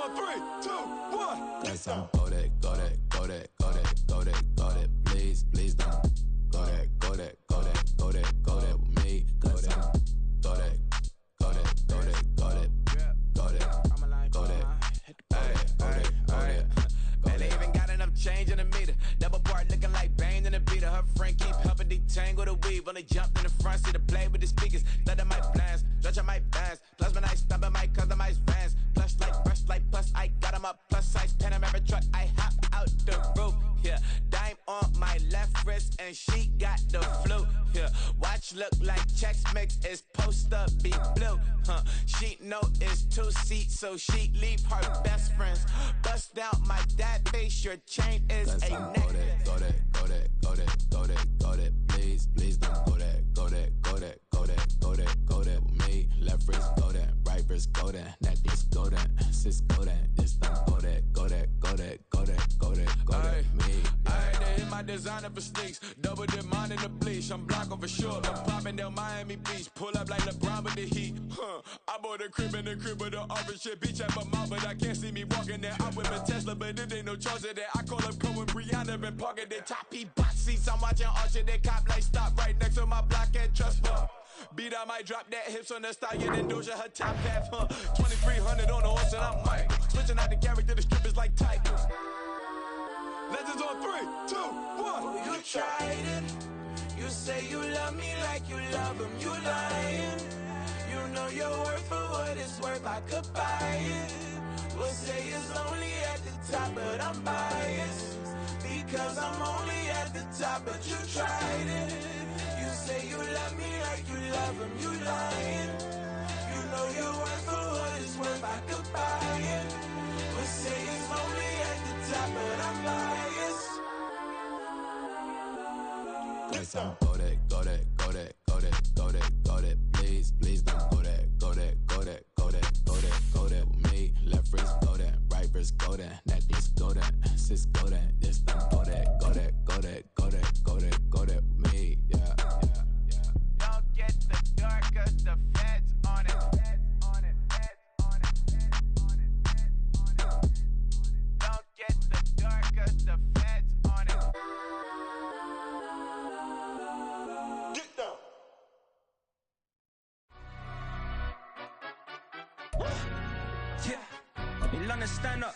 on 3, 2, 1. Yes, I'm go that, go that, go that, go that, go that, go that. Please, please don't go that, go that, go that, go that, go that with me. Go that, go that, go that, go that, go that, go that, go that. Man, they even got enough change in the meter. Double part looking like Bane in the beater. Her friend keep helping detangle the weave. Only jumped in the front seat to play with the speakers. Thunder might blast, stretch I might dance. Plus when I stop, I might customize vans. Plush like brush like plus I got them up. Plus size Panamera truck, I hop out the roof. Yeah, dime on my left wrist and she got the flu. Yeah, watch look like Chex Mix is post up be blue. She know it's 2 seats, so she leave her best friends. Bust out my dad face, your chain is a neck. Go that, go that, go that, go that, go that, go that. Please, please don't go that, go that, go that, go that, go that, go that with me. Left wrist go that, right wrist go that, necklace go that, sis go that, this don't go that, go that, go that, go that, go that, go that with me. I had to hit my designer for sneaks, double dip mine in the bleach. I'm blocking for sure, I'm popping down Miami Beach. Pull up like LeBron with the heat. I bought a crib in the crib with the office shit. Beach at my mouth, but I can't see me walking there. I'm with a Tesla, but it ain't no charge of that. I call up Cohen, Brianna, been parking their top box seats. I'm watching Archer, they cop like stop right next to my block and trust fund. Beat, I might drop that hips on the stallion and Doja, her top half, 2300 on the horse and I'm Mike. Switching out the character, the strippers like Titans. Legends on 3, 2, 1. You tried it. You say you love me like you love him. You lying. You know your worth for what it's worth. I could buy it. We'll say it's only at the top, but I'm biased because I'm only at the top. But you tried it. You say you love me like you love him. You lying. You know your worth for what it's worth. I could buy it. We'll say it's only at the top, but I'm biased. Yes, I'm go that, go that, go that, go that, go that, go that. Please, please don't go that, go that, go that, go that, go that, go that with me. Left wrist go that, right wrist go that, necklace go that, sis go that, this don't go that, go that, go that, go that, go that, go that with me. Yeah, yeah, yeah. Don't get the dark, cause the feds on it. Don't get the dark, cause the feds on it. Get down. Yeah, you understand up.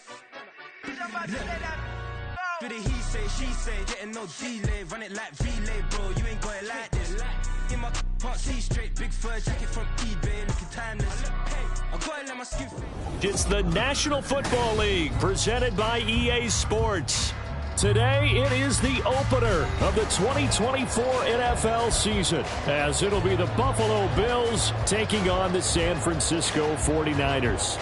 Do the he say, she say, getting no delay, run it like relay, bro. You ain't going like this. In my can't see straight, big fur jacket from eBay, looking timeless. I gotta let my skin. It's the National Football League presented by EA Sports. Today, it is the opener of the 2024 NFL season, as it'll be the Buffalo Bills taking on the San Francisco 49ers.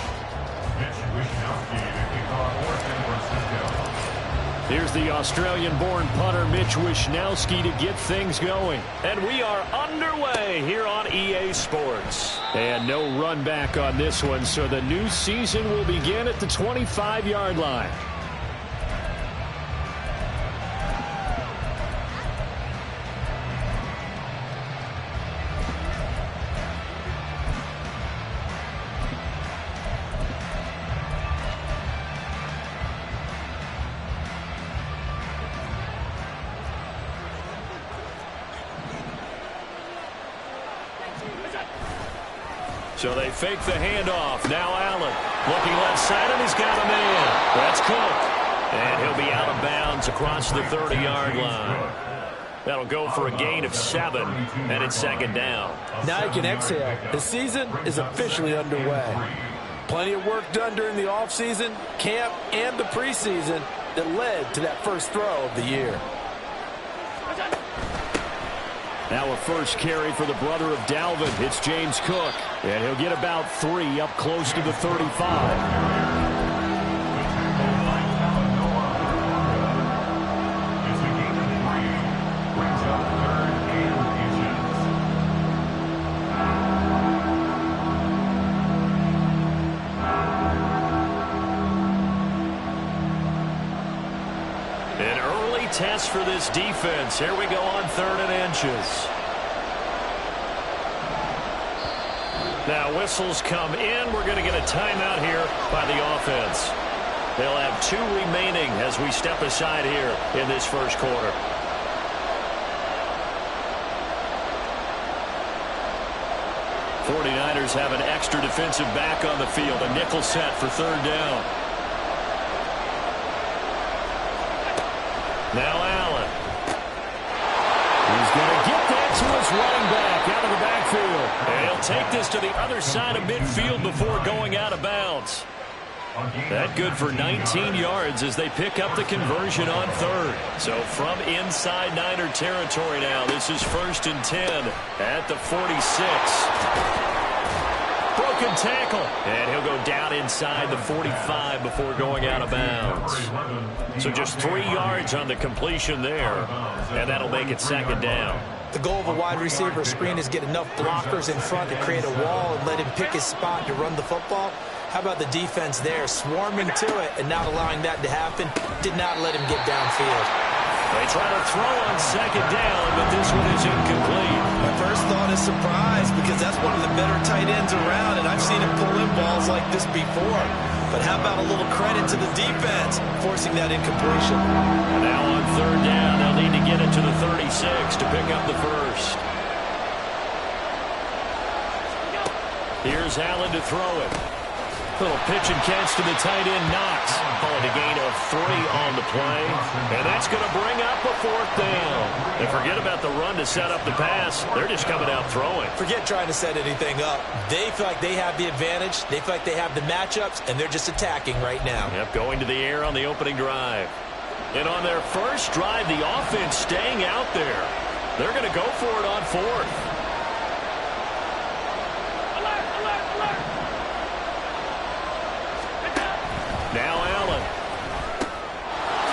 Here's the Australian-born punter Mitch Wishnowsky to get things going. And we are underway here on EA Sports. And no run back on this one, so the new season will begin at the 25-yard line. So they fake the handoff. Now Allen looking left side, and he's got a man. That's Cook. And he'll be out of bounds across the 30-yard line. That'll go for a gain of 7, and it's second down. Now you can exhale. The season is officially underway. Plenty of work done during the offseason, camp, and the preseason that led to that first throw of the year. Now a first carry for the brother of Dalvin. It's James Cook. And he'll get about 3 up close to the 35. An early test for this defense. Here we go on 3rd and inches. Now whistles come in. We're going to get a timeout here by the offense. They'll have 2 remaining as we step aside here in this first quarter. '49ers have an extra defensive back on the field. A nickel set for 3rd down. Now Allen. He's going to get that to his running back out of the backfield. And he'll take this to the other side of midfield before going out of bounds. That good for 19 yards as they pick up the conversion on 3rd. So from inside Niner territory now, this is 1st and 10 at the 46. Broken tackle. And he'll go down inside the 45 before going out of bounds. So just 3 yards on the completion there. And that'll make it 2nd down. The goal of a wide receiver screen is get enough blockers in front to create a wall and let him pick his spot to run the football. How about the defense there, swarming to it and not allowing that to happen? Did not let him get downfield. They try to throw on 2nd down, but this one is incomplete. My first thought is surprise because that's one of the better tight ends around, and I've seen him pull in balls like this before. But how about a little credit to the defense forcing that incompletion? And now on 3rd down, they'll need to get it to the 36 to pick up the first. Here's Allen to throw it. Little pitch and catch to the tight end, Knox. Calling a gain of 3 on the play. And that's going to bring up a 4th down. And forget about the run to set up the pass. They're just coming out throwing. Forget trying to set anything up. They feel like they have the advantage. They feel like they have the matchups, and they're just attacking right now. Yep, going to the air on the opening drive. And on their first drive, the offense staying out there. They're going to go for it on 4th. Now Allen.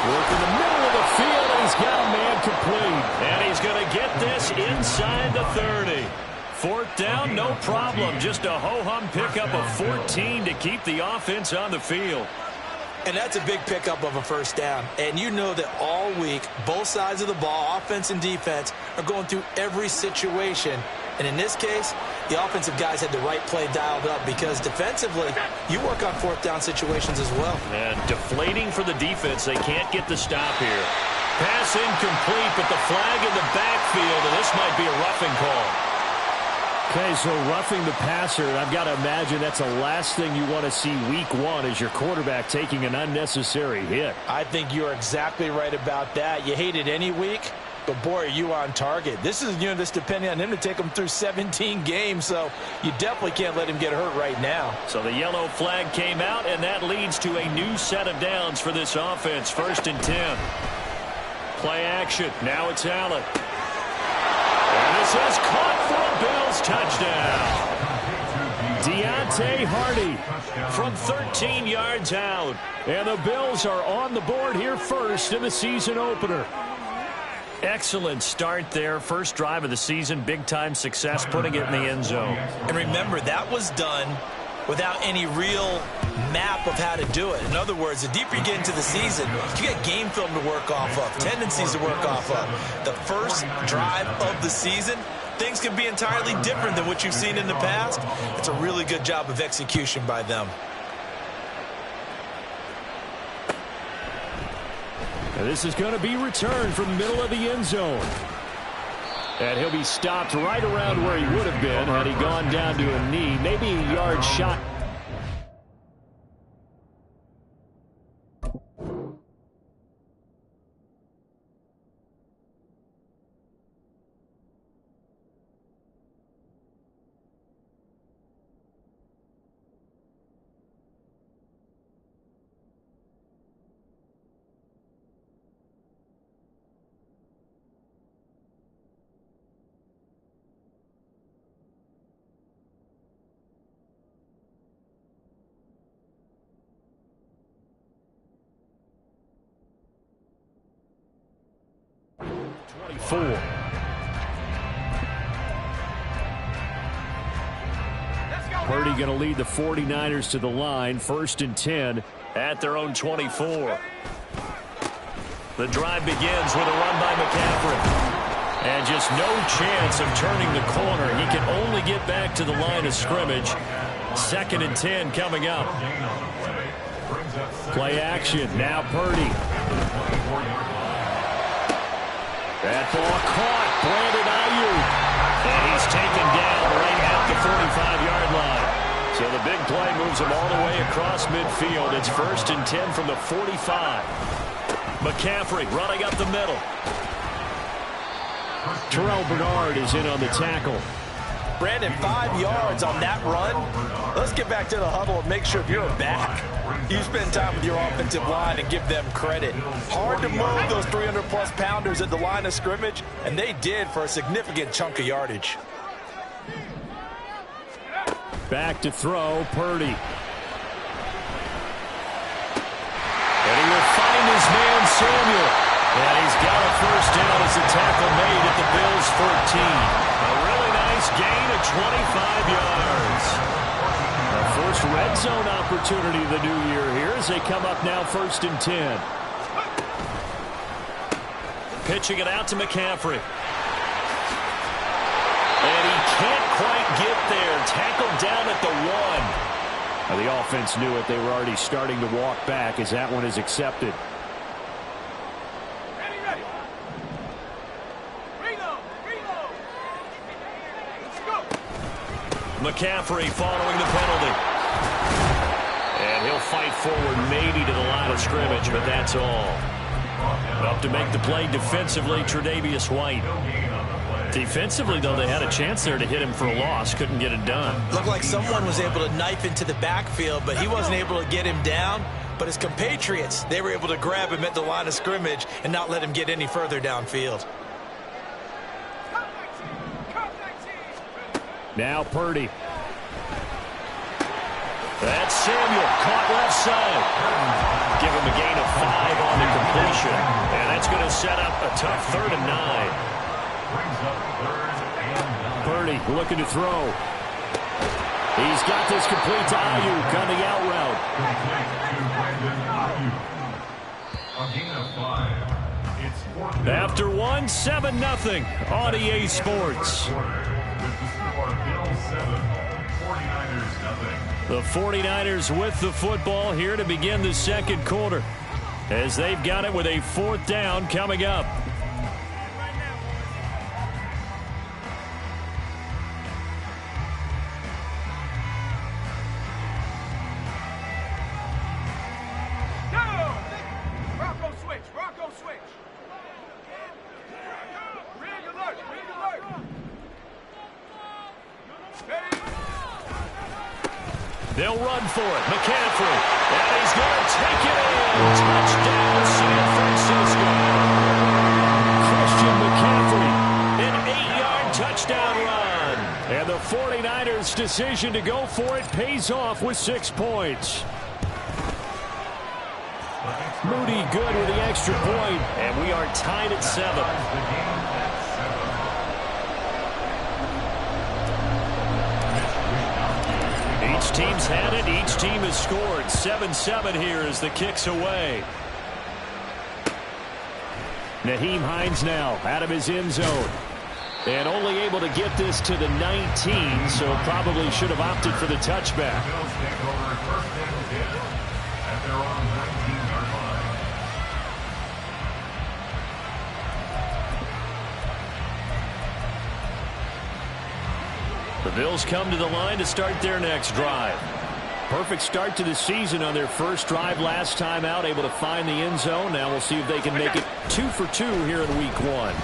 Working the middle of the field, and he's got a man complete. And he's going to get this inside the 30. 4th down, no problem. Just a ho-hum pickup of 14 to keep the offense on the field. And that's a big pickup of a 1st down. And you know that all week, both sides of the ball, offense and defense, are going through every situation. And in this case, the offensive guys had the right play dialed up because defensively, you work on 4th down situations as well. And deflating for the defense. They can't get the stop here. Pass incomplete, but the flag in the backfield, and this might be a roughing call. Okay, so roughing the passer, I've got to imagine that's the last thing you want to see week 1 as your quarterback taking an unnecessary hit. I think you're exactly right about that. You hate it any week, but boy, are you on target. This is, this depending on him to take him through 17 games, so you definitely can't let him get hurt right now. So the yellow flag came out, and that leads to a new set of downs for this offense. 1st and 10. Play action. Now it's Allen. And this is caught for a Bills touchdown. Deontay Hardy from 13 yards out. And the Bills are on the board here first in the season opener. Excellent start there. First drive of the season. Big-time success putting it in the end zone. And remember, that was done without any real map of how to do it. In other words, the deeper you get into the season, you get game film to work off of, tendencies to work off of. The first drive of the season, things can be entirely different than what you've seen in the past. It's a really good job of execution by them. And this is going to be returned from the middle of the end zone. And he'll be stopped right around where he would have been had he gone down to a knee. Maybe a yard shot. Purdy going to lead the 49ers to the line. 1st and 10 at their own 24. The drive begins with a run by McCaffrey. And just no chance of turning the corner. He can only get back to the line of scrimmage. 2nd and 10 coming up. Play action. Now Purdy. That ball caught. Brandon Ayuk. And he's taken down right at the 45-yard line. So the big play moves him all the way across midfield. It's 1st and 10 from the 45. McCaffrey running up the middle. Terrell Bernard is in on the tackle. Brandon, 5 yards on that run. Let's get back to the huddle and make sure if you're a back, you spend time with your offensive line and give them credit. Hard to move those 300-plus pounders at the line of scrimmage, and they did for a significant chunk of yardage. Back to throw, Purdy. And he will find his man, Samuel. And he's got a first down as the tackle made at the Bills' 14. A really nice gain of 25 yards. The first red zone opportunity of the new year here as they come up now 1st and 10. Pitching it out to McCaffrey. And he can't quite get there. Tackled down at the 1. Now the offense knew it. They were already starting to walk back as that one is accepted. McCaffrey following the penalty. And he'll fight forward maybe to the line of scrimmage, but that's all. Up to make the play defensively, Tre'Davious White. Defensively, though, they had a chance there to hit him for a loss. Couldn't get it done. Looked like someone was able to knife into the backfield, but he wasn't able to get him down. But his compatriots, they were able to grab him at the line of scrimmage and not let him get any further downfield. Now Purdy. That's Samuel, caught left side. Give him a gain of 5 on the completion. And that's going to set up a tough 3rd and 9. Purdy looking to throw. He's got this complete to Ayuk on the out route. After 1, 7-0 on EA Sports. The 49ers with the football here to begin the 2nd quarter as they've got it with a 4th down coming up. They'll run for it. McCaffrey. And he's going to take it in. Touchdown, San Francisco. Christian McCaffrey. An 8-yard touchdown run. And the 49ers' decision to go for it pays off with 6 points. Moody good with the extra point. And we are tied at 7. Each team's had it. Each team has scored. 7-7 here as the kick's away. Nyheim Hines now out of his end zone. And only able to get this to the 19, so probably should have opted for the touchback. The Bills come to the line to start their next drive. Perfect start to the season on their first drive last time out, able to find the end zone. Now we'll see if they can make it 2 for 2 here in week 1.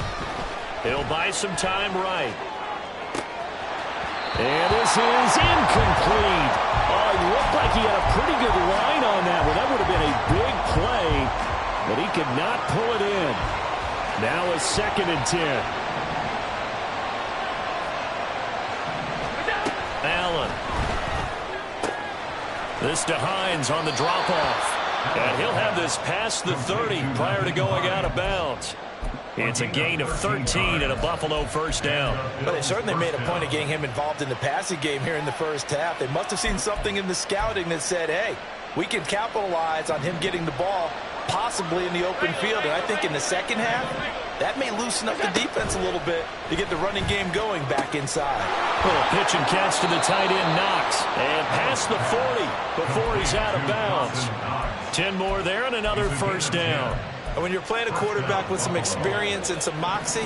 He'll buy some time right. And this is incomplete. Oh, it looked like he had a pretty good line on that one. That would have been a big play, but he could not pull it in. Now a 2nd and 10. Allen. This to Hines on the drop-off. And he'll have this past the 30 prior to going out of bounds. It's a gain of 13 and a Buffalo first down. But they certainly made a point of getting him involved in the passing game here in the first half. They must have seen something in the scouting that said, hey, we can capitalize on him getting the ball possibly in the open field. And I think in the second half, that may loosen up the defense a little bit to get the running game going back inside. Little pitch and catch to the tight end, Knox. And past the 40 before he's out of bounds. 10 more there and another first down. And when you're playing a quarterback with some experience and some moxie,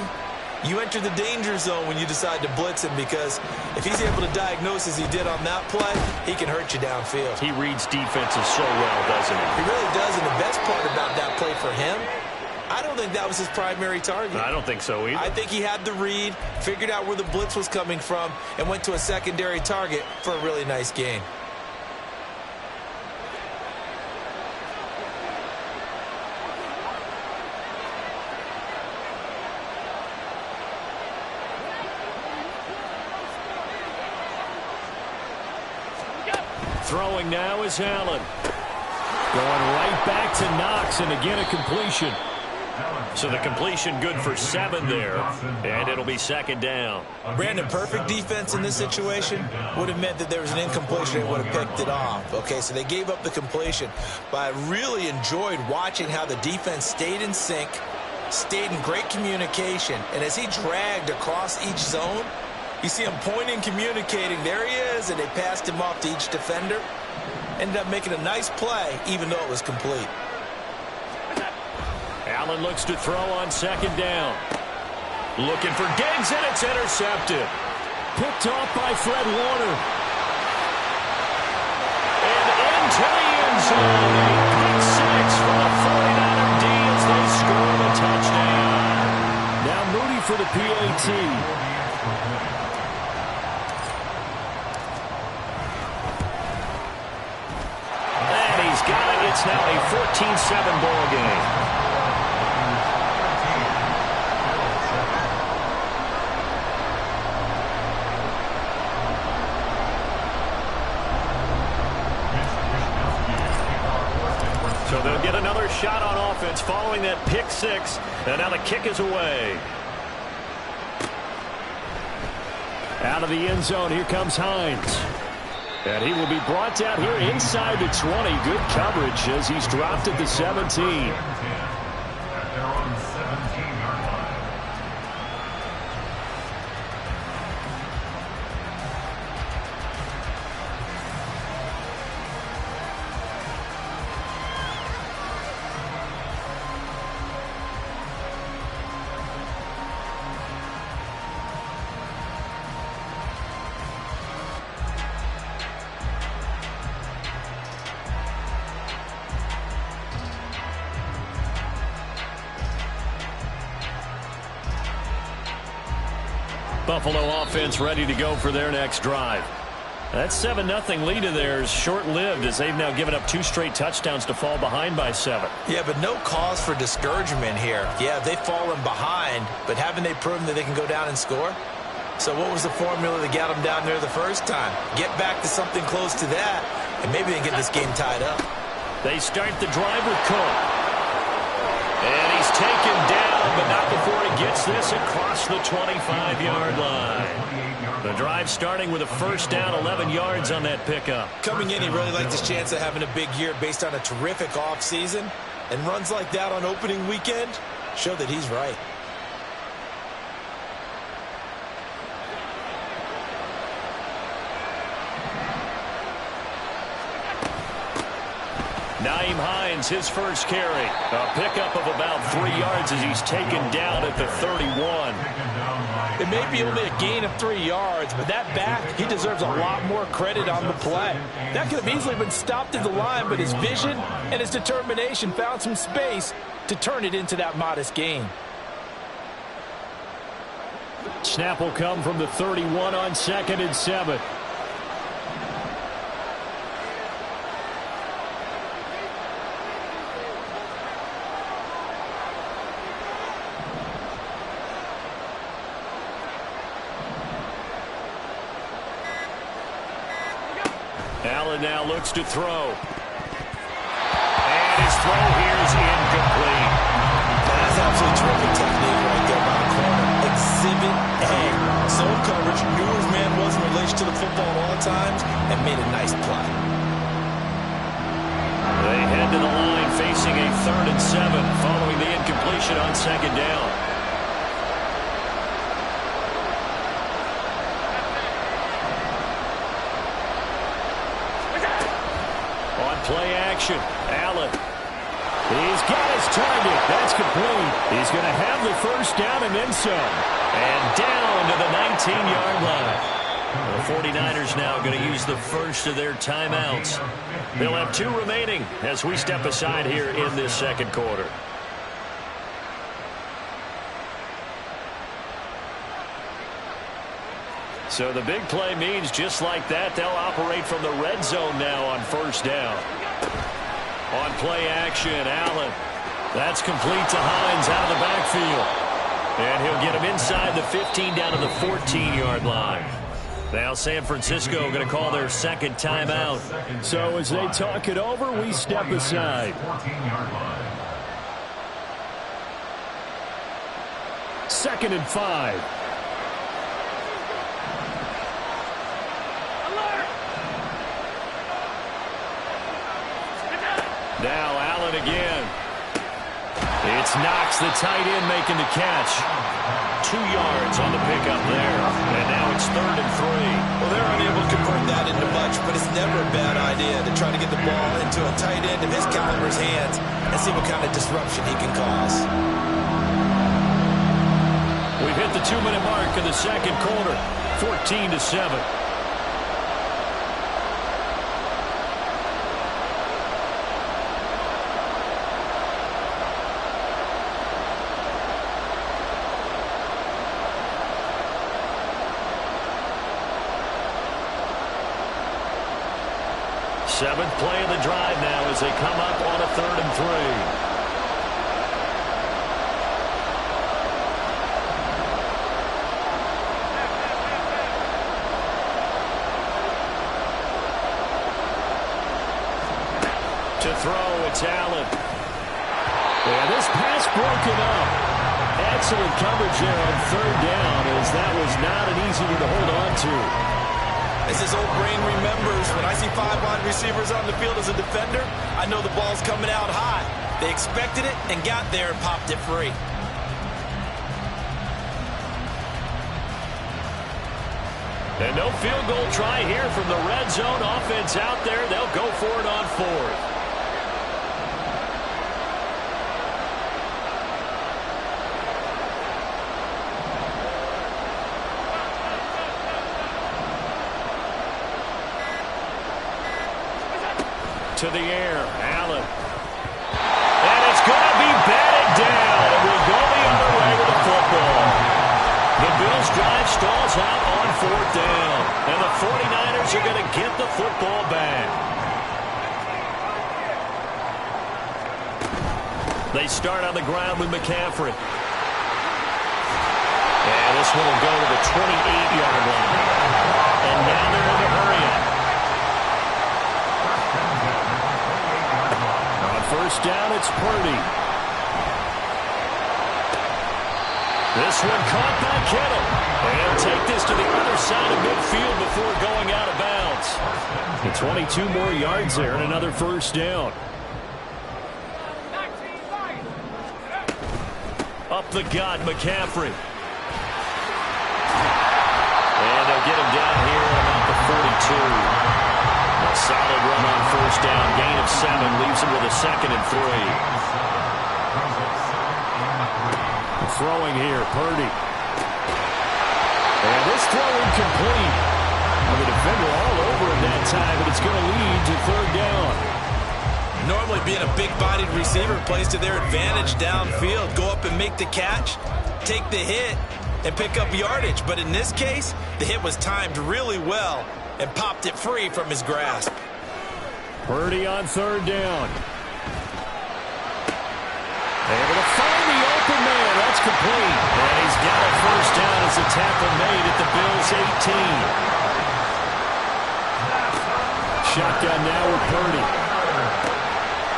you enter the danger zone when you decide to blitz him, because if he's able to diagnose as he did on that play, he can hurt you downfield. He reads defenses so well, doesn't he? He really does, and the best part about that play for him, I don't think that was his primary target. I don't think so either. I think he had the read, figured out where the blitz was coming from, and went to a secondary target for a really nice gain. Throwing now is Allen. Going right back to Knox, and again a completion. So the completion good for 7 there, and it'll be second down. Brandon, perfect defense in this situation would have meant that there was an incompletion and would have picked it off. Okay, so they gave up the completion, but I really enjoyed watching how the defense stayed in sync, stayed in great communication, and as he dragged across each zone, you see him pointing, communicating. There he is, and they passed him off to each defender. Ended up making a nice play, even though it was complete. Allen looks to throw on second down. Looking for Diggs, and it's intercepted. Picked off by Fred Warner. And into the end zone. Pick 6 for the 49er D as they score the touchdown. Now Moody for the PAT. Got it. It's now a 14-7 ball game. So they'll get another shot on offense following that pick 6, and now the kick is away. Out of the end zone, here comes Hines. And he will be brought down here inside the 20. Good coverage as he's dropped at the 17. Buffalo offense ready to go for their next drive. That 7-0 lead of theirs short-lived as they've now given up 2 straight touchdowns to fall behind by 7. Yeah, but no cause for discouragement here. Yeah, they've fallen behind, but haven't they proven that they can go down and score? So what was the formula that got them down there the first time? Get back to something close to that, and maybe they get this game tied up. They start the drive with Cook. And he's taken down, but not before he gets this across the 25-yard line. The drive starting with a first down, 11 yards on that pickup. Coming in, he really liked his chance of having a big year based on a terrific offseason. And runs like that on opening weekend show that he's right. Nyheim Hines, his first carry. A pickup of about 3 yards as he's taken down at the 31. It may be only a gain of 3 yards, but that back, he deserves a lot more credit on the play. That could have easily been stopped at the line, but his vision and his determination found some space to turn it into that modest gain. Snap will come from the 31 on 2nd and 7. Allen now looks to throw. And his throw here is incomplete. That's absolutely terrific technique right there by the corner. Exhibit A. Zone coverage, knew his man was in relation to the football at all times, and made a nice play. They head to the line facing a 3rd and 7 following the incompletion on 2nd down. play action. Allen. He's got his target. That's complete. He's going to have the first down and then some. And down to the 19-yard line. The 49ers now going to use the first of their timeouts. They'll have 2 remaining as we step aside here in this second quarter. So the big play means just like that, they'll operate from the red zone now on first down. On play action, Allen. That's complete to Hines out of the backfield. And he'll get him inside the 15 down to the 14-yard line. Now San Francisco going to call their second timeout. So as they talk it over, we step aside. 2nd and 5. Now Allen again. It's Knox, the tight end, making the catch. 2 yards on the pickup there. And now it's 3rd and 3. Well, they're unable to convert that into much, but it's never a bad idea to try to get the ball into a tight end of his caliber's hands and see what kind of disruption he can cause. We've hit the 2-minute mark in the second quarter. 14-7. Seventh play of the drive now as they come up on a 3rd and 3. To throw, it's Allen. Yeah, this pass broken up. Excellent coverage there on 3rd down as that was not an easy one to hold on to. As his old brain remembers, when I see 5 wide receivers on the field as a defender, I know the ball's coming out high. They expected it and got there and popped it free. And no field goal try here from the red zone. Offense out there. They'll go for it on 4th. To the air, Allen. And it's going to be batted down. And we'll go the other way with the football. The Bills drive stalls out on 4th down. And the 49ers are going to get the football back. They start on the ground with McCaffrey. And this one will go to the 28-yard line. And now they're in the hurry-up. First down, it's Purdy. This one caught by Kittle. And take this to the other side of midfield before going out of bounds. The 22 more yards there and another first down. Up the gut, McCaffrey. And they'll get him down here at about the 42. A solid run on first down. Gain of 7 leaves him with a 2nd and 3. Throwing here, Purdy. And this throw incomplete. The defender all over him that time, but it's going to lead to 3rd down. Normally being a big-bodied receiver plays to their advantage downfield. Go up and make the catch, take the hit, and pick up yardage. But in this case, the hit was timed really well and popped it free from his grasp. Purdy on 3rd down. Able to find the open man. That's complete. And he's got a first down as the tackle made at the Bills' 18. Shotgun now with Purdy.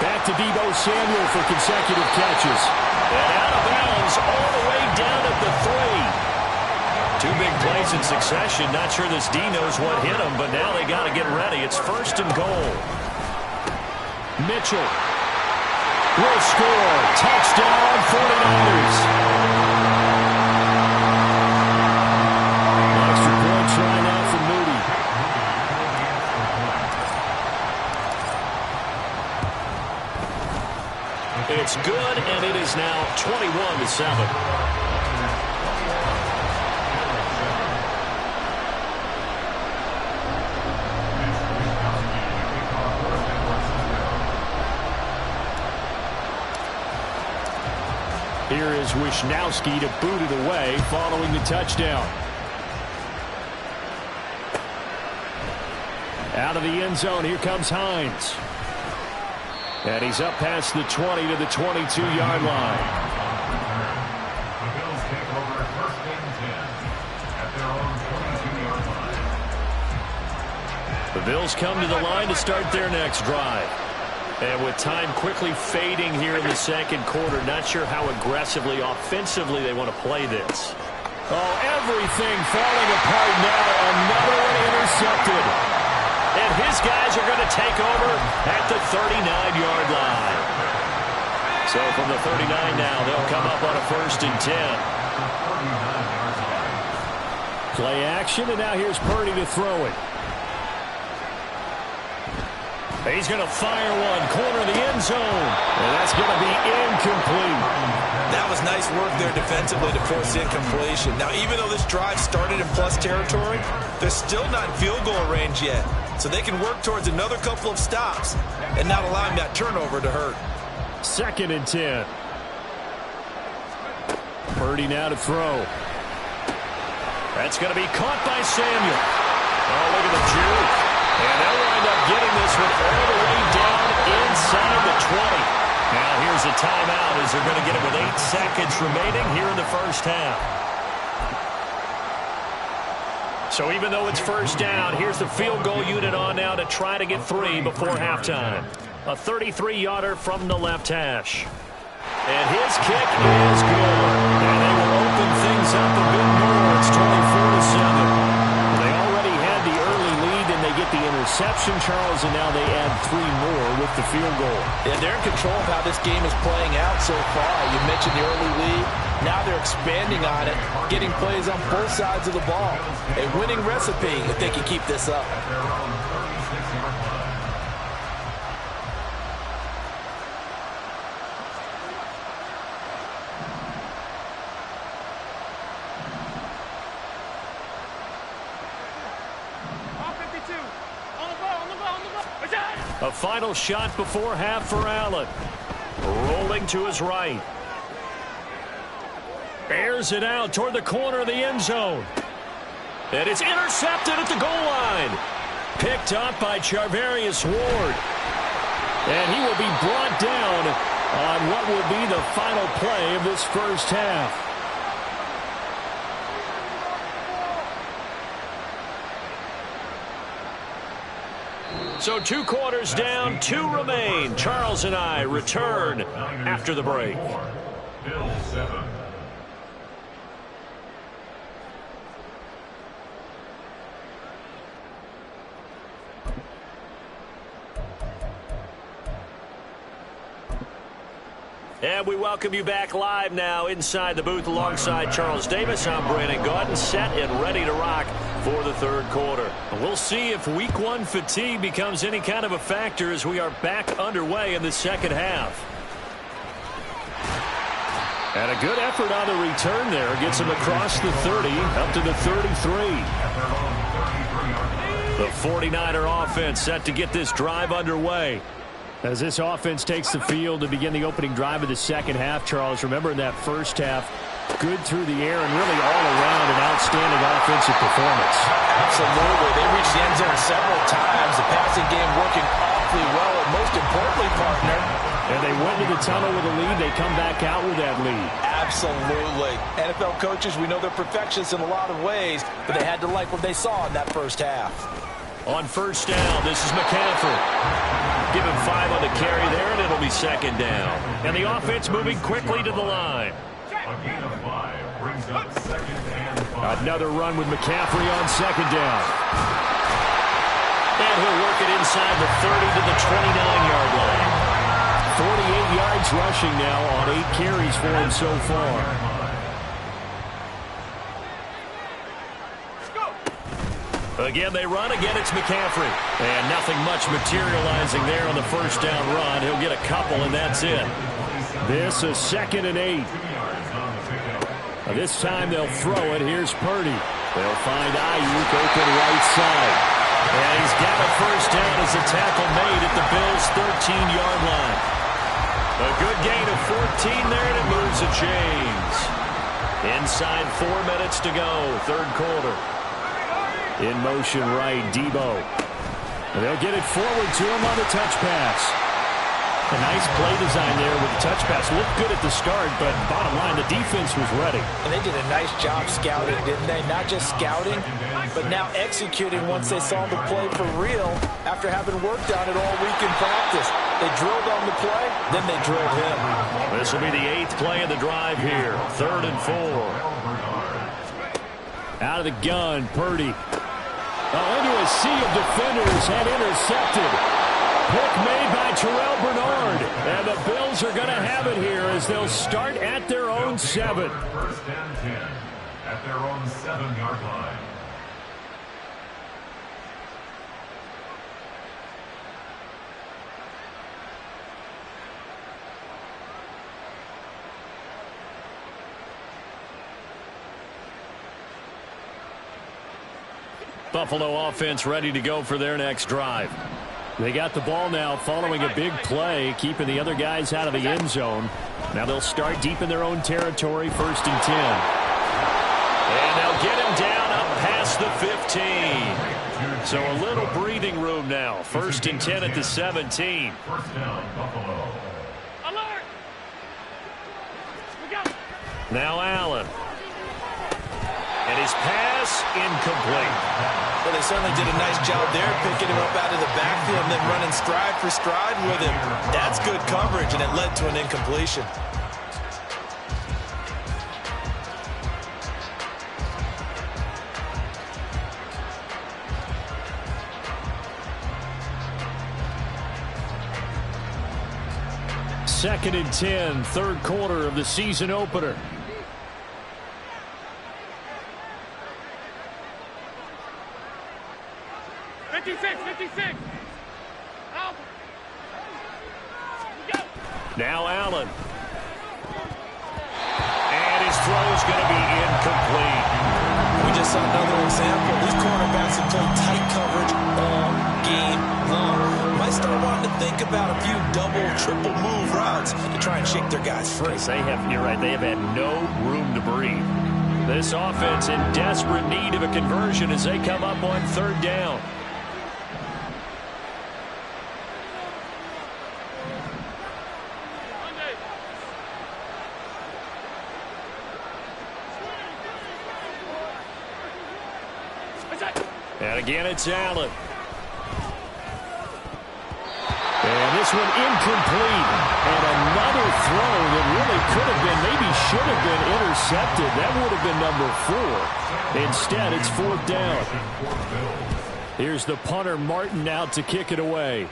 Back to Deebo Samuel for consecutive catches. And out of bounds all the way down at the 3. 2 big plays in succession. Not sure this D knows what hit him, but now they got to get ready. It's 1st and goal. Mitchell will score. Touchdown, 49ers. Extra point try now for Moody. It's good, and it is now 21-7. Here is Wisnowski to boot it away following the touchdown. Out of the end zone, here comes Hines. And he's up past the 20 to the 22-yard line. The Bills take over first and 10 at their own 22-yard line. The Bills come to the line to start their next drive. And with time quickly fading here in the second quarter, not sure how aggressively, offensively they want to play this. Oh, everything falling apart now. Another one intercepted. And his guys are going to take over at the 39-yard line. So from the 39 now, they'll come up on a 1st and 10. Play action, and now here's Purdy to throw it. He's going to fire one, corner of the end zone, and that's going to be incomplete. That was nice work there defensively to force incompletion. Now, even though this drive started in plus territory, they're still not in field goal range yet. So they can work towards another couple of stops and not allowing that turnover to hurt. 2nd and 10. Purdy now to throw. That's going to be caught by Samuel. Oh, look at the juke. And they'll wind up getting this one all the way down inside the 20. Now here's a timeout as they're going to get it with 8 seconds remaining here in the first half. So even though it's first down, here's the field goal unit on now to try to get 3 before halftime. A 33-yarder from the left hash. And his kick is good. And they will open things up a bit more. It's 24-7. They already had the early lead, and they get the interception, Charles, and now they add 3 more with the field goal. Yeah, they're in control of how this game is playing out so far. You mentioned the early lead. Now they're expanding on it, getting plays on both sides of the ball. A winning recipe if they can keep this up. A final shot before half for Allen. Rolling to his right. Airs it out toward the corner of the end zone. And it's intercepted at the goal line. Picked up by Charvarius Ward. And he will be brought down on what will be the final play of this first half. So 2 quarters down, 2 remain. Charles and I return after the break. Bills 7. And we welcome you back live now inside the booth alongside Charles Davis. I'm Brandon Gaudin, set and ready to rock for the third quarter. We'll see if week 1 fatigue becomes any kind of a factor as we are back underway in the second half. And a good effort on the return there. Gets him across the 30, up to the 33. The 49er offense set to get this drive underway. As this offense takes the field to begin the opening drive of the second half, Charles, remember in that first half, good through the air and really all around an outstanding offensive performance. Absolutely. They reached the end zone several times. The passing game working awfully well, and most importantly, partner. And they went to the tunnel with a lead. They come back out with that lead. Absolutely. NFL coaches, we know they're perfectionists in a lot of ways, but they had to like what they saw in that first half. On first down, this is McCaffrey. Give him 5 on the carry there, and it'll be second down. And the offense moving quickly to the line. A gain of 5 brings up 2nd and 5. Another run with McCaffrey on second down. And he'll work it inside the 30 to the 29-yard line. 48 yards rushing now on 8 carries for him so far. Again, they run. Again, it's McCaffrey. And nothing much materializing there on the first down run. He'll get a couple, and that's it. This is 2nd and 8. This time they'll throw it. Here's Purdy. They'll find Ayuk open right side. And he's got a first down as a tackle made at the Bills' 13-yard line. A good gain of 14 there, and it moves the chains. Inside 4 minutes to go, third quarter. In motion right, Debo. They'll get it forward to him on the touch pass. A nice play design there with the touch pass. Looked good at the start, but bottom line, the defense was ready. And they did a nice job scouting, didn't they? Not just scouting, but now executing once they saw the play for real after having worked on it all week in practice. They drilled on the play, then they drilled him. This will be the 8th play of the drive here. 3rd and 4. Out of the gun, Purdy. Into a sea of defenders and intercepted. Pick made by Terrell Bernard. And the Bills are going to have it here as they'll start at their own 7. 1st and 10 at their own 7-yard line. Buffalo offense ready to go for their next drive. They got the ball now following a big play, keeping the other guys out of the end zone. Now they'll start deep in their own territory, 1st and 10. And they'll get him down up past the 15. So a little breathing room now. 1st and 10 at the 17. First down, Buffalo. Alert! We go. Now Allen. And his pass incomplete. Well, they certainly did a nice job there, picking him up out of the backfield and then running stride for stride with him. That's good coverage, and it led to an incompletion. Second and 10, third quarter of the season opener. Now Allen. And his throw is going to be incomplete. We just saw another example. These cornerbacks have played tight coverage all game long. Might start wanting to think about a few double, triple move routes to try and shake their guys free. You're right, they have had no room to breathe. This offense in desperate need of a conversion as they come up on 3rd down. And again, it's Allen. And this one incomplete. And another throw that really could have been, maybe should have been intercepted. That would have been number 4. Instead, it's 4th down. Here's the punter, Martin, out to kick it away.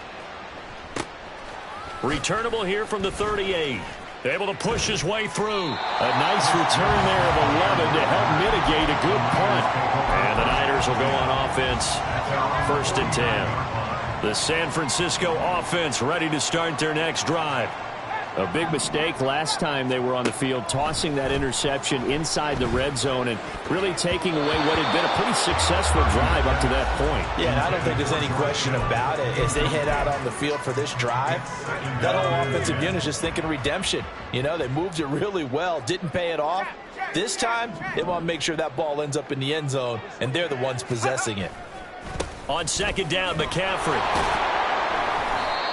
Returnable here from the 38. Able to push his way through. A nice return there of 11 to help mitigate a good punt. And the Niners will go on offense. 1st and 10. The San Francisco offense ready to start their next drive. A big mistake last time they were on the field, tossing that interception inside the red zone and really taking away what had been a pretty successful drive up to that point. Yeah, and I don't think there's any question about it. As they head out on the field for this drive, that whole offensive unit is just thinking redemption. You know, they moved it really well, didn't pay it off. This time, they want to make sure that ball ends up in the end zone, and they're the ones possessing it. On 2nd down, McCaffrey.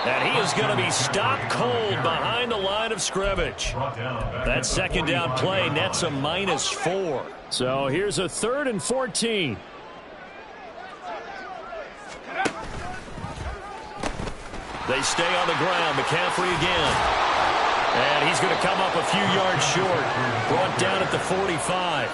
And he is going to be stopped cold behind the line of scrimmage. That 2nd down play nets a -4. So here's a 3rd and 14. They stay on the ground. McCaffrey again. And he's going to come up a few yards short. Brought down at the 45.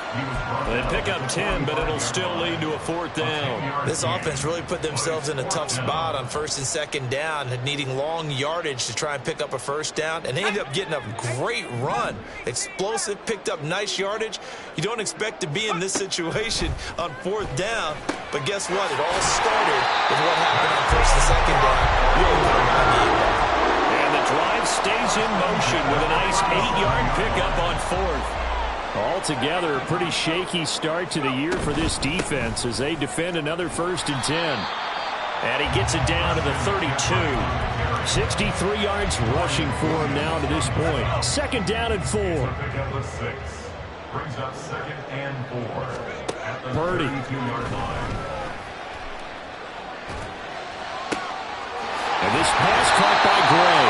They pick up 10, but it'll still lead to a 4th down. This offense really put themselves in a tough spot on 1st and 2nd down, needing long yardage to try and pick up a 1st down. And they ended up getting a great run. Explosive, picked up nice yardage. You don't expect to be in this situation on 4th down. But guess what? It all started with what happened on 1st and 2nd down. Really put them on the drive stays in motion with a nice 8-yard pickup on 4th. Altogether, a pretty shaky start to the year for this defense as they defend another 1st and 10. And he gets it down to the 32. 63 yards rushing for him now to this point. 2nd down and 4. Brings up 2nd and 4 at the Purdy. 32-yard line. And this pass caught by Gray.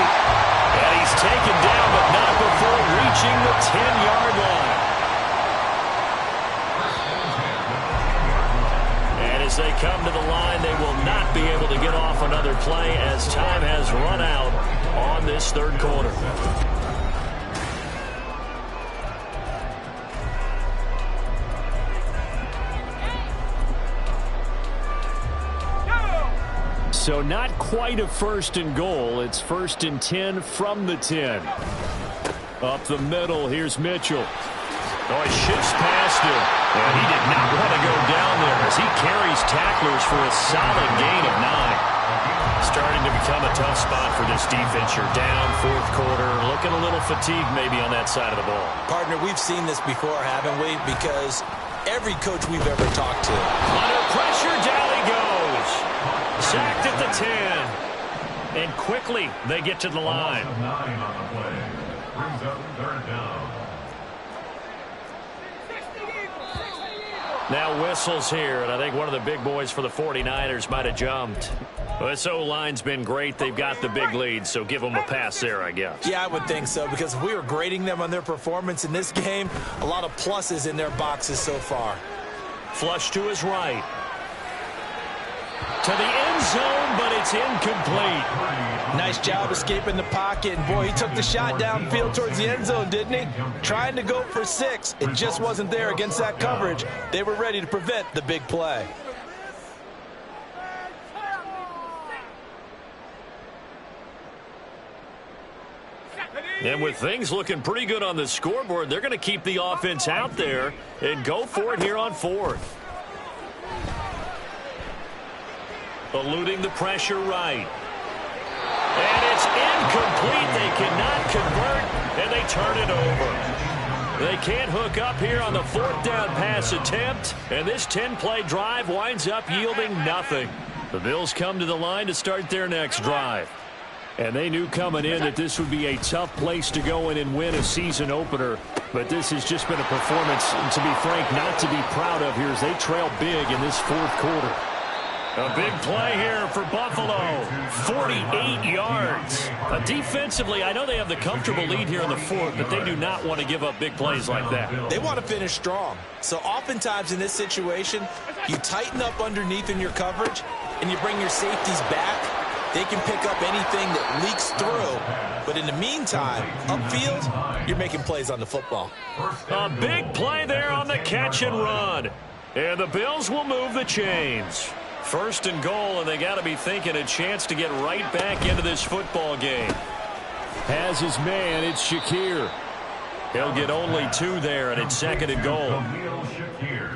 And he's taken down, but not before reaching the 10-yard line. And as they come to the line, they will not be able to get off another play as time has run out on this 3rd quarter. So not quite a 1st and goal. It's 1st and 10 from the 10. Up the middle, here's Mitchell. Oh, he shifts past him. And he did not want to go down there as he carries tacklers for a solid gain of 9. Starting to become a tough spot for this defense. You're down 4th quarter. Looking a little fatigued maybe on that side of the ball. Partner, we've seen this before, haven't we? Because every coach we've ever talked to. Under pressure, down he goes. Sacked at the 10. And quickly they get to the line. 9 on the play. Brings up 3rd down. Now whistles here, and I think one of the big boys for the 49ers might have jumped. Well, this O-line's been great. They've got the big lead, so give them a pass there, I guess. Yeah, I would think so, because if we were grading them on their performance in this game, a lot of pluses in their boxes so far. Flush to his right. To the end zone, but it's incomplete. Nice job escaping the pocket. And boy, he took the shot downfield towards the end zone, didn't he? Trying to go for 6. It just wasn't there against that coverage. They were ready to prevent the big play. And with things looking pretty good on the scoreboard, they're going to keep the offense out there and go for it here on 4th. Eluding the pressure right. And it's incomplete. They cannot convert, and they turn it over. They can't hook up here on the 4th down pass attempt, and this 10-play drive winds up yielding nothing. The Bills come to the line to start their next drive. And they knew coming in that this would be a tough place to go in and win a season opener. But this has just been a performance, to be frank, not to be proud of here as they trail big in this 4th quarter. A big play here for Buffalo. 48 yards. Defensively, I know they have the comfortable lead here in the 4th, but they do not want to give up big plays like that. They want to finish strong. So oftentimes in this situation, you tighten up underneath in your coverage, and you bring your safeties back. They can pick up anything that leaks through. But in the meantime, upfield, you're making plays on the football. A big play there on the catch and run. And the Bills will move the chains. 1st and goal, and they got to be thinking a chance to get right back into this football game. Has his man, it's Shakir. He'll get only 2 there, and it's 2nd and goal. Shakir.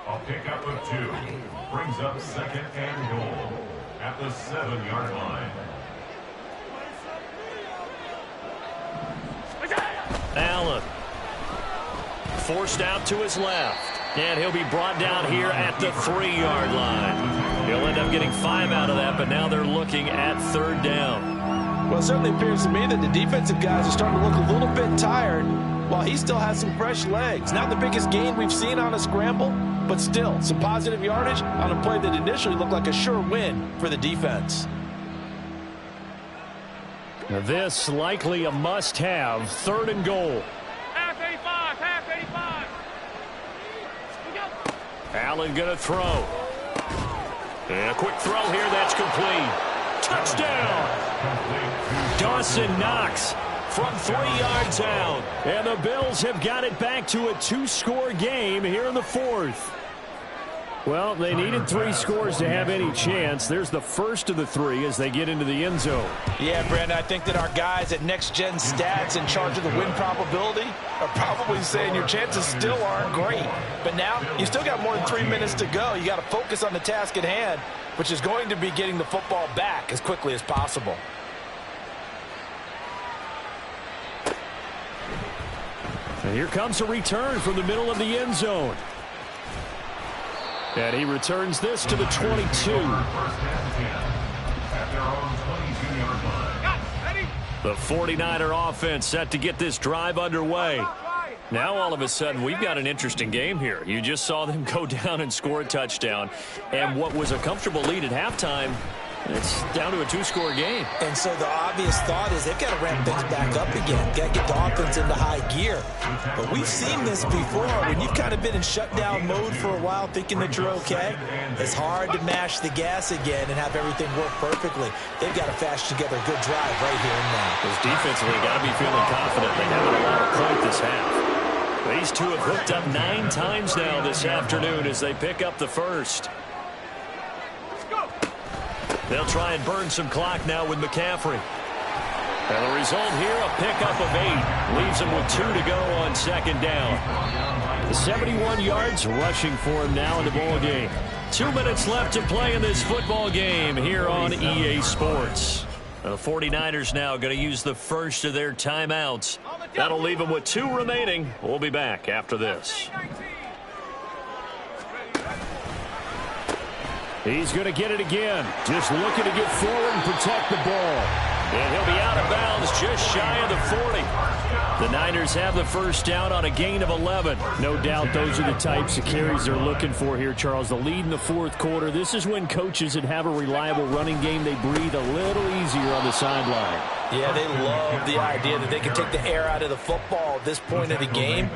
A pickup of 2. Brings up 2nd and goal at the 7-yard line. Allen. Forced out to his left. And he'll be brought down here at the 3-yard line. He'll end up getting 5 out of that, but now they're looking at 3rd down. Well, it certainly appears to me that the defensive guys are starting to look a little bit tired while he still has some fresh legs. Not the biggest gain we've seen on a scramble, but still some positive yardage on a play that initially looked like a sure win for the defense. Now this likely a must-have. 3rd and goal. Half 85. Allen going to throw. And a quick throw here. That's complete. Touchdown. Dawson Knox from 3 yards out. And the Bills have got it back to a 2-score game here in the 4th. Well, they needed 3 scores to have any chance. There's the first of the 3 as they get into the end zone. Yeah, Brandon, I think that our guys at Next Gen Stats in charge of the win probability are probably saying your chances still aren't great. But now you still got more than 3 minutes to go. You got to focus on the task at hand, which is going to be getting the football back as quickly as possible. And here comes a return from the middle of the end zone. And he returns this to the 22. The 49er offense set to get this drive underway. Now all of a sudden we've got an interesting game here. You just saw them go down and score a touchdown. And what was a comfortable lead at halftime, it's down to a two-score game. And so the obvious thought is they've got to ramp things back up again. Got to get the offense into high gear. But we've seen this before. When you've kind of been in shutdown mode for a while thinking that you're okay, it's hard to mash the gas again and have everything work perfectly. They've got to fashion together a good drive right here and now. Because defensively, got to be feeling confident. They haven't allowed a point this half. These two have hooked up 9 times now this afternoon as they pick up the first. They'll try and burn some clock now with McCaffrey. And the result here, a pickup of 8. Leaves him with 2 to go on second down. The 71 yards rushing for him now in the ball game. 2 minutes left to play in this football game here on EA Sports. The 49ers now going to use the first of their timeouts. That'll leave them with 2 remaining. We'll be back after this. He's going to get it again. Just looking to get forward and protect the ball. And he'll be out of bounds just shy of the 40. The Niners have the first down on a gain of 11. No doubt those are the types of carries they're looking for here, Charles. The lead in the fourth quarter. This is when coaches that have a reliable running game, they breathe a little easier on the sideline. Yeah, they love the idea that they can take the air out of the football at this point of the game.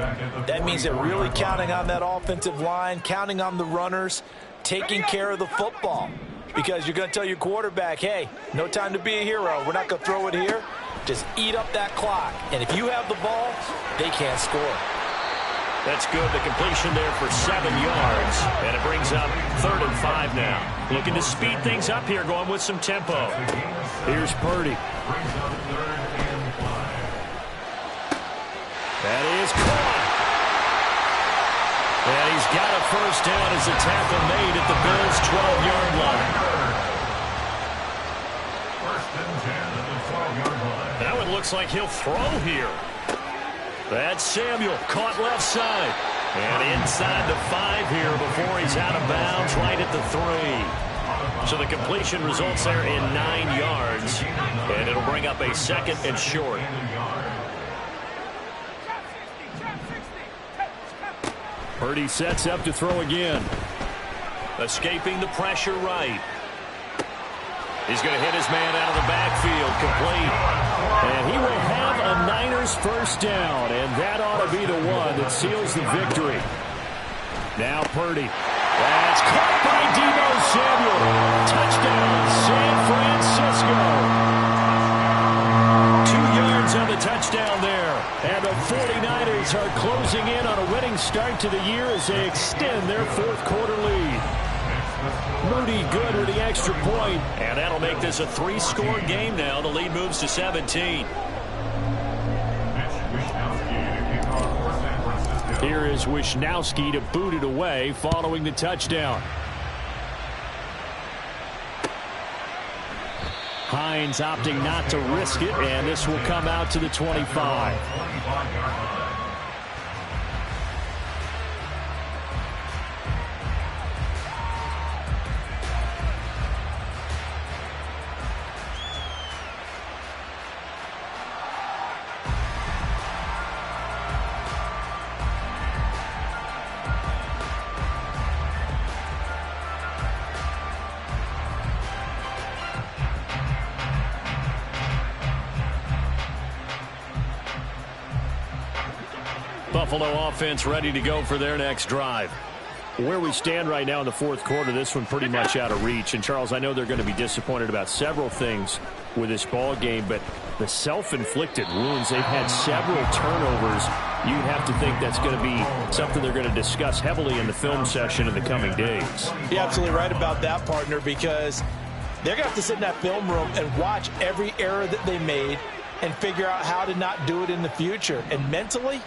That means they're really counting on that offensive line, counting on the runners, taking care of the football. Because you're going to tell your quarterback, hey, no time to be a hero. We're not going to throw it here. Just eat up that clock. And if you have the ball, they can't score. That's good. The completion there for 7 yards. And it brings up 3rd and 5 now. Looking to speed things up here, going with some tempo. Here's Purdy. That is caught. And he's got a first down as the tackle made at the Bills' 12-yard line. Now it looks like he'll throw here. That's Samuel, caught left side. And inside the 5 here before he's out of bounds, right at the 3. So the completion results there in 9 yards. And it'll bring up a 2nd and short. Purdy sets up to throw again. Escaping the pressure right. He's going to hit his man out of the backfield, complete. And he will have a Niners first down, and that ought to be the one that seals the victory. Now Purdy. That's caught by Deebo Samuel. Touchdown, San Francisco. 2 yards on the touchdown there. And the 49ers are closing in on a winning start to the year as they extend their fourth quarter lead. Moody good with the extra point. And that'll make this a 3-score game now. The lead moves to 17. Here is Wisnowski to boot it away following the touchdown. Hines opting not to risk it, and this will come out to the 25. Buffalo offense ready to go for their next drive. Where we stand right now in the fourth quarter, this one pretty much out of reach. And, Charles, I know they're going to be disappointed about several things with this ball game, but the self-inflicted wounds, they've had several turnovers. You'd have to think that's going to be something they're going to discuss heavily in the film session in the coming days. You're absolutely right about that, partner, because they're going to have to sit in that film room and watch every error that they made and figure out how to not do it in the future. And mentally,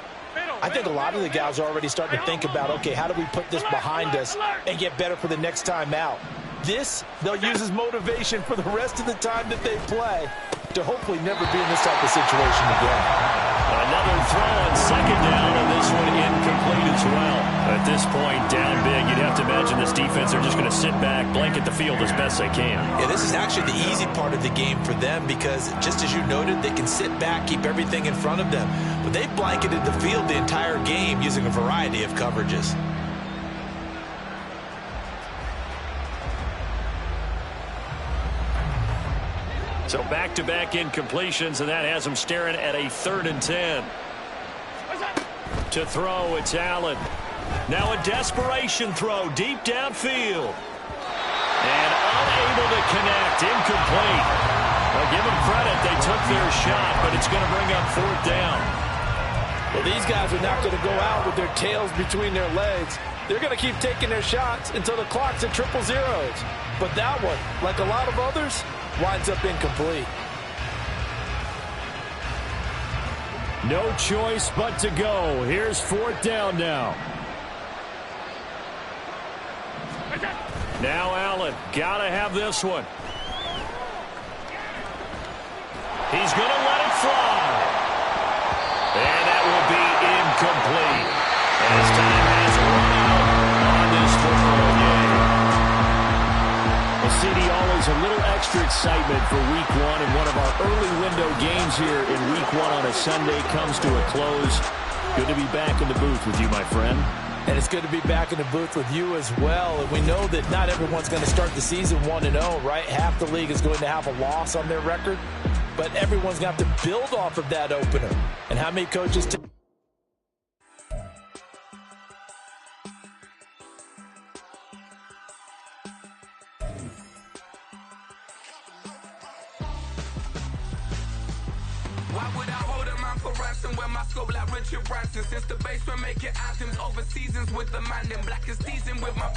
I think a lot of the guys are already starting to think about, okay, how do we put this behind us and get better for the next time out? This, they'll use as motivation for the rest of the time that they play to hopefully never be in this type of situation again. Another throw on second down, and this one incomplete as well. At this point, down big, you'd have to imagine this defense are just going to sit back, blanket the field as best they can. Yeah, this is actually the easy part of the game for them because, just as you noted, they can sit back, keep everything in front of them. But they've blanketed the field the entire game using a variety of coverages. So back-to-back incompletions, and that has them staring at a 3rd and 10. To throw, it's Allen. Now a desperation throw deep downfield. And unable to connect, incomplete. Well, give them credit, they took their shot, but it's going to bring up 4th down. Well, these guys are not going to go out with their tails between their legs. They're going to keep taking their shots until the clock's at 000. But that one, like a lot of others, winds up incomplete. No choice but to go. Here's 4th down now. Now Allen, gotta have this one. He's gonna let it fly. And that will be incomplete. As time has run out on this football game. Well, CD, always a little extra excitement for Week 1, and one of our early window games here in Week 1 on a Sunday comes to a close. Good to be back in the booth with you, my friend. And it's good to be back in the booth with you as well. And we know that not everyone's going to start the season 1-0, right? Half the league is going to have a loss on their record. But everyone's going to have to build off of that opener. And how many coaches... Why would I hold him out for ransom when my scope like Richard Branson? Since the basement making items over seasons with the man in black is seasoned with my